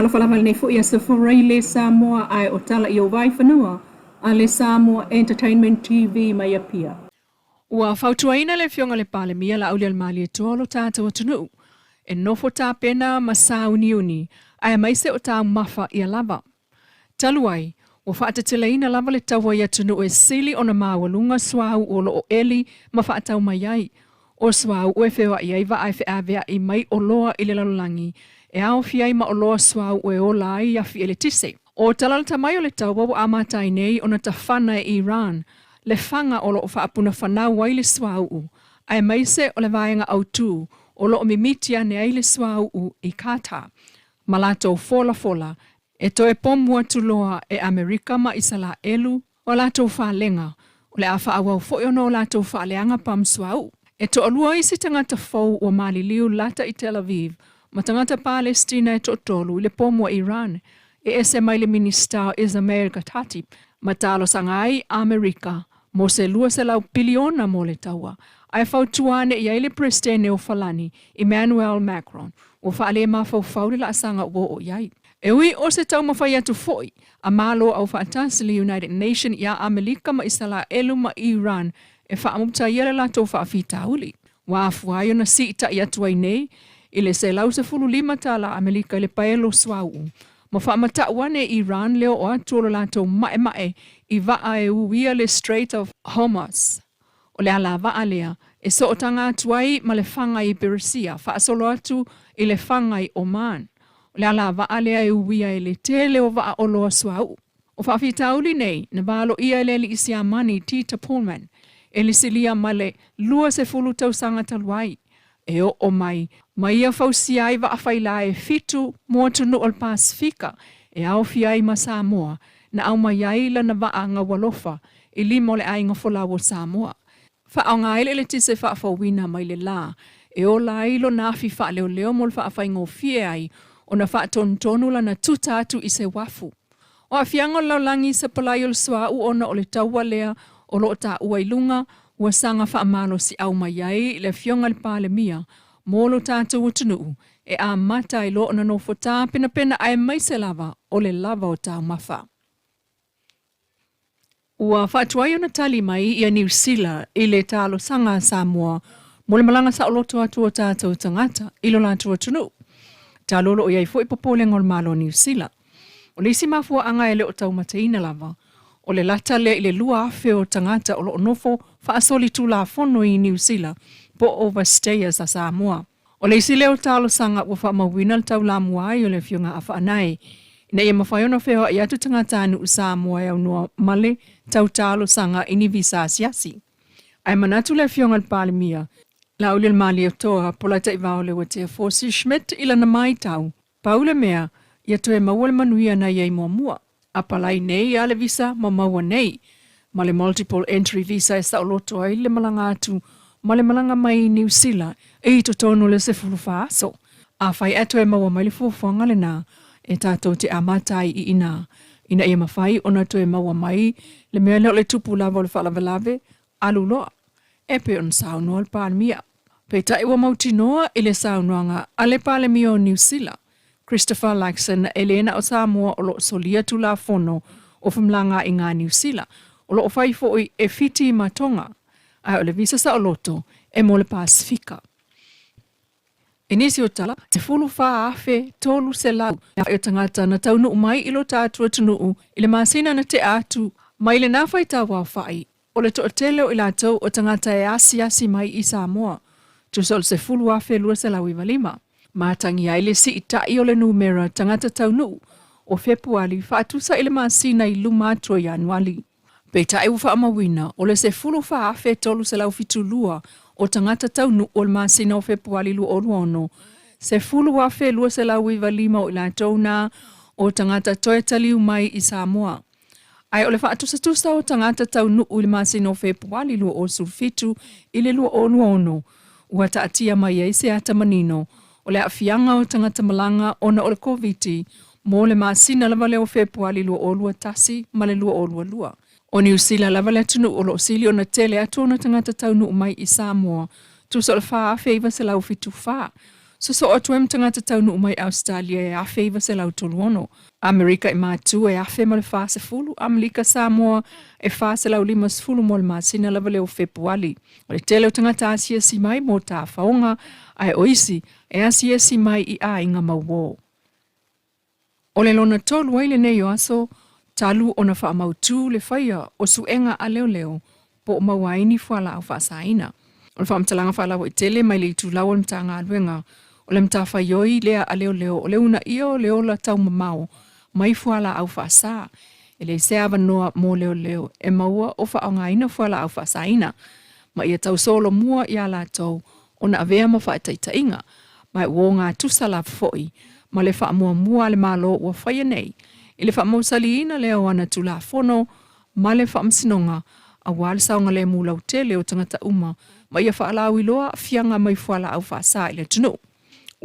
ala falafala nei fo'i a safarai le Samoa ai o tala i o VAIFANUA a le Samoa Entertainment TV mai apia. Ua fautuaina le fionga le pale mia la aulia le mali e tolo tātou atunu. E nofo tā pena ma sauniuni ai maise o tā mafa i a lava. Taluai, ua whaatatileina lava le tawa i atunu e sili o na mawalunga swau o lo o eli ma whaatau mai ai. O swau ue whiwa i aiva ai whiawea i mai o loa i le lalolangi. E ao fiai ma o loa swau ue o lai a fi ele tise. O talalata mai o le tawa o amatai nei o na tawhana e Iran. Le fanga o loo whaapuna whanau wai le swau. Ai maise o le vaenga au tū o loo mimitia ne ai le swau i kata. Malato fola. E toe pomua tuloa e Amerika ma isala elu o lato whalenga. O le awha awau foiono o lato whaaleanga pam swau. E to alua isi tangata fau o Mali liu lata i Tel Aviv. Ma tangata Palestina e to tolu le pomua Iran. E ese mai le minister Ismail Katati. Ma talo sangai Amerika. Mo se lua se lau piliona mo le taua. Ai fautuane i aile prestene o falani, Emmanuel Macron. O faale ma faule la asanga wo o iai. E ui o se tau mawhai atu foi. A malo au whaatasi le United Nation ia Amerika ma isala elu ma Iran. E whaamupta iere la tau whaafita uli. Wa afuayo na siita i atu ai nei. Ile se lau se fulu lima tala Amerika ile paelo swau. Ma whaamata wane Iran leo o atuolo la tau mae i waa e uia le Strait of Hormuz. O le ala waa lea, e so o tanga atuai ma le whanga i Persia, whaasolo atu i le whanga i Oman. O le ala waa lea e uia e le tele o waa o loa swau. O whaafitauli nei, na balo ia le li isi amani Tita Pullman, e li silia ma le lua se fulu tau sanga taluai. E o mai ia fausiai wa awhaila e fitu mua tunu o Pasifika, e au fiai ma Samoa, na au mai aila na waa nga walofa, i limo le ainga fola o Samoa. Fa au nga ile le tise fa wina mai le la, e o la ilo na fi fa leo mo le fa whaingo fie ai, o na fa tontonu la na tutatu i se wafu. O a fiango laulangi se palai o le swa u ona o le taua lea, o lo ta uailunga, ua sanga fa amalo si au mai ai le fionga le pale mia, molo tātou utunu, e a mata i lo na no fota pena ai mai se lava o le lava o tā mafa. Ua whaatuai o na tali mai i a New Zealand i le talo sanga Samoa, mo le malanga sa oloto atu o tātou tangata i lo lātua tunu. Tā lolo o iai fo i popolenga o le malo New Zealand. O le isi mafua anga e le o tau mataina lava, o le lata le i le lua afe o tangata o lo nofo whaasoli tu la fono i New Zealand po overstayers a Samoa. O le isi leo talo sanga ua whaamawina le tau la muai o le fionga a whaanai. Ina ia mawhaiona wheo i atu tangata anu u Samoa e au noa male tau talo sanga ini visa asiasi. Ai manatu le fionga le pale mia, la ule le mali o toa pola ta iwao le watea Forsi Schmidt ila na mai tau. Paule mea, ia toe maua le manuia na iei mua. Apalai nei a le visa ma maua nei. Ma le multiple entry visa e sao loto ai le malanga atu, ma le malanga mai New Zealand, e i to tono le se fulu faaso. A fai atu e maua mai le fufuanga le na, e tātou te amatai i ina. Ina ia mawhai ona to e maua mai, le mea leo le tupu lava o le whalavelave, alu loa. E pe on saunoa le pāle mia. Pe tai ua mauti noa i le saunoanga a le pāle mia o New Zealand. Christopher Laxon Elena o Samoa o lo solia tu la fono o whamlanga i ngā New Zealand. O lo whai foi e fiti matonga. Ai o le visa sa o loto e mo le Pasifika. E nisi o tala, te fulu wha afe tolu se lau. Na whai o tangata na taunu umai ilo tātua tunuu i le masina na te atu mai le nawhai tawa whai. O le to teleo i lātou o tangata e asi mai i Samoa. Tu sol se fulu afe lua se lau i walima. Mātangi ai le si i tai o le numera tangata taunu o Februari whaatusa i le masina i lumatua i anuali. Pei tai uwha amawina o le se fulu wha afe tolu se lau fitu lua o tangata taunu o le masina o Februari lu o luono. Se fulu afe lua se lau i walima o ila tauna o tangata toe taliu mai i Samoa. Ai o le whaatusa o tangata taunu o le masina o Februari lu o sulfitu i le lu o luono. Ua taatia mai ei se atamanino. O le afianga o tangata malanga ona o le COVID, mo le masina lava leo Februari lua o lua tasi, ma le lua o lua. O New Zealand lava le tunu o lo sili o na tele atu o na tangata taunu mai i Samoa, tu so le wha awheiva se lau fitu wha. So o tuem tangata taunu umai Australia e awhi iwa se lau tolu ono. Amerika e mātu e awhi ma le whase fulu. Amelika Samoa e whase lau lima sfulu mo le māsina lava leo Februari. O le tele o tangata asia si mai mo tā whaonga ai oisi e asia si mai I a inga mauwo. O le lona tolu ai le nei o aso, talu o na wha mautu le whaia o suenga a leo leo po o mawaini whala au whaasaina. O le whaamtalanga whala I tele mai le tu lau o mta ngā luenga o le mta whaioi lea a leo leo o le una io leo la tau mamao mai whala au whaasa. E le se avanoa mo leo leo e maua o whaangaina whala au whaasaina. Ma ia tau solo mua I ala tau o na avea ma whaataitainga mai o ngā tusala foi ma le whaamua mua le malo ua whaia nei. I le whaamausaliina leo ana tula fono ma le whaamsinonga a wale saunga le mulau tele o tangata uma ma ia whaalau iloa fianga mai whala au whaasa I le tunu.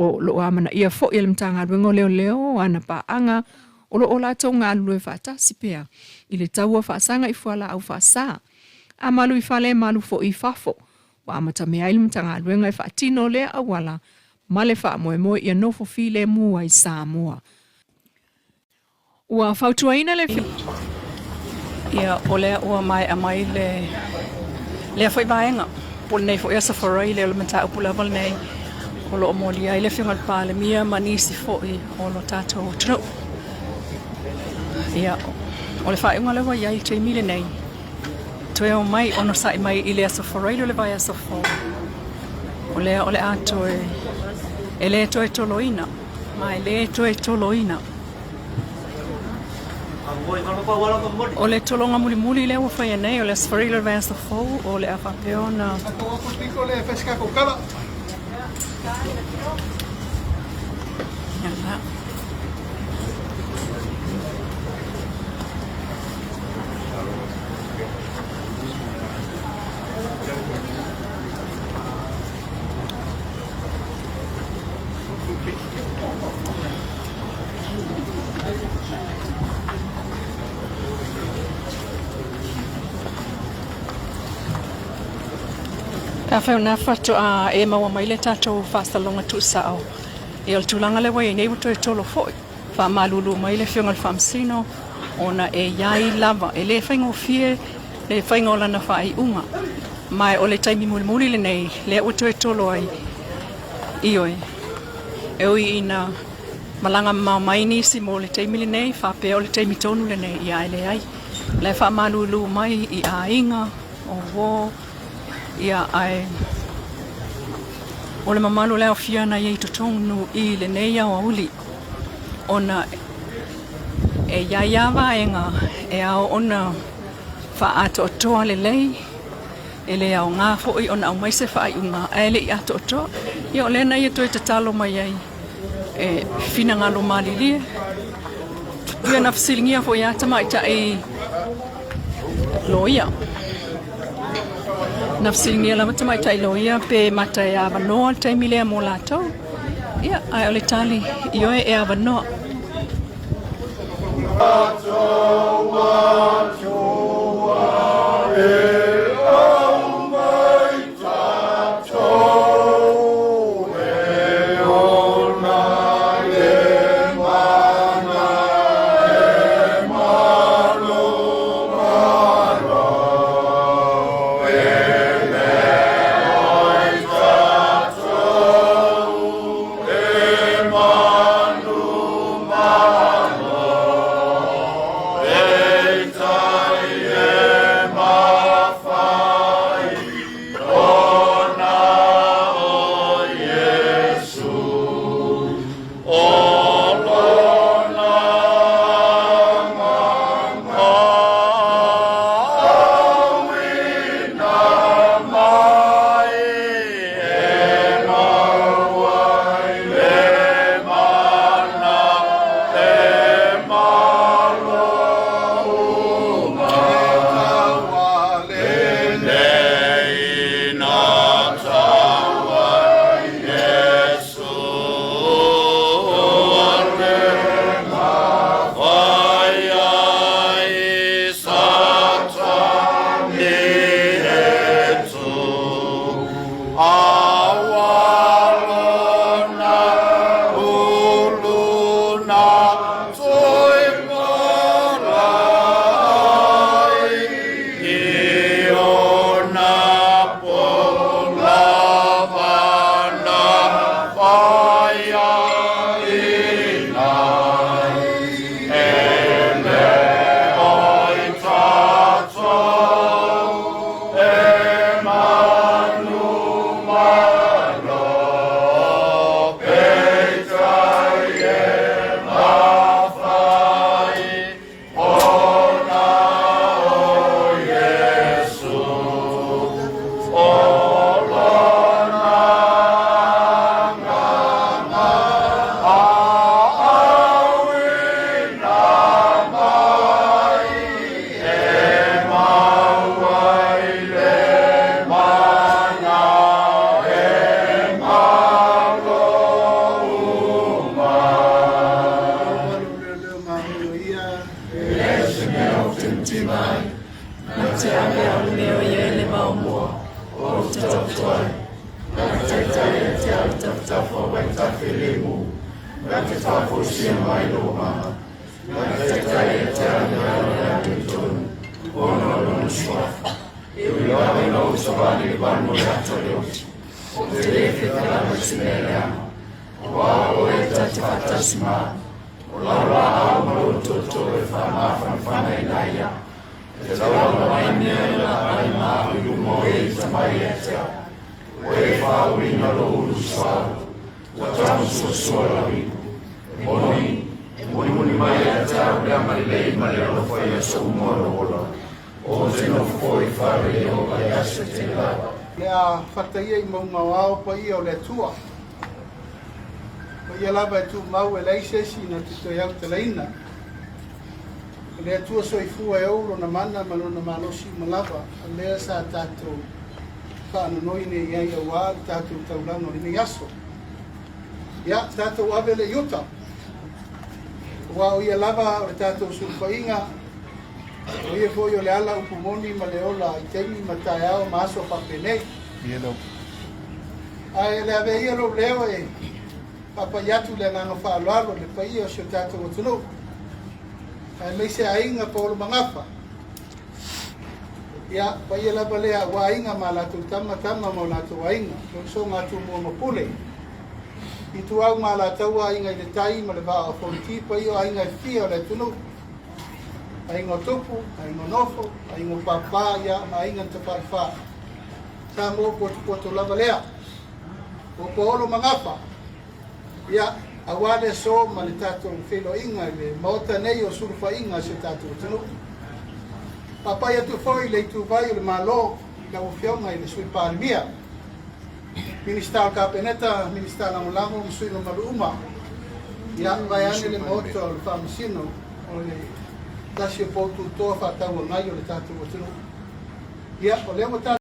O lo amana ia fo ia le mtanga ruengo leo leo ana paanga o lo ola tau ngā lue whaatasi pea I le taua whaasanga I whala au whaasa. A malu I whale malu fo I whafo wa amata mea ili mtanga ruenga I whaatino lea awala ma le whaamoemoe ia nofo file mua I Samoa. Ua whautuaina le Ia o lea ua mai a mai lea whai vaenga. Pole nei fo ia safarai lea le mata upulaval nei. O lo omolia I le whiunga pāle mia manisi fo I o lo tātou tunu. Ia o le whaeunga lewa iai te mile nei. Toe o mai ono sai mai I lea safarai le vai a safo. O lea o le ato e le toe toloina. Mai le toe toloina. O le tolonga muli muli le ua whaia nei o le safarai le vai a safo o le a whapeona. Ia A whauna whatu a e maua mai le tātou whāstalonga tūsao. E o tūlanga le wai nei wato e tolo foi. Wha malulu mai le whiunga le whamsino. Ona e iai lava. E le whaingo fie, le whaingo lana whai unga. Mai o le taimi muli muli le nei, le wato e tolo ai. Ioi. E ui ina malanga mai nisi mo le taimi le nei, whapea o le taimi tonu le nei, iai le ai. Le wha malulu mai I a inga, o wo, ia ai o le mamalu leo fiana iei totonu I le nei au auli ona e iaiawa enga e au ona wha ato otoa le lei e le au ngā fo I ona au maise wha ai unga e le I ato otoa ia o lena ia toi te talo mai ai e fina ngalo mali lie ia na fasilingia fo ia tama ita e loia na fasilingia la mata mai tai loia pe mata e avanoa tai milea mo latou. Ia, ai o le tali ioe e avanoa. Time. Lea whataia I maunga wao pa ia o le tua. Pa ia lava tu mau e leisesi na tuto iau te leina. Le tua soifua e ouro na mana malona malosi malava. Lea sa tātou whaanonoine iai au wā tātou taulanga o ni aso. Ia tātou awele iuta. Wa o ia lava o tātou sulfainga. O ia foi o le ala upumoni ma le ola I teimi ma tae ao ma aso papenei. Yellow. Ai le ave ia lo leo e papa yatu le nganga whaaloalo le pai o sio tātou o tunu. Ai mei se ainga pa olo mangafa. Ia pai ia laba lea wa inga ma latu tama ma latu wa inga. So ngatu mua mapule. I tu au ma latu wa inga I le tai ma le vaa o fonti pai o ainga I fia o le tunu. Aingo tupu, aingo nofo, aingo papa ia, ainga te whaiwha. Tā mō potu lava lea. O poolo mangafa. Ia, awale so ma le tātou whilo inga, le maota nei o surufa inga se tātou tunu. Papa ia tu foi le tu vai o le malo, ka o fionga I le sui pārimia. Ministal Kapeneta, Ministal Langolango, Msui no Maruma. Ia, vai ane le maota o le whamasino, o le tasi o poutu toa whatau o ngai o le tātou o tunu. Ia, o leo mo tātou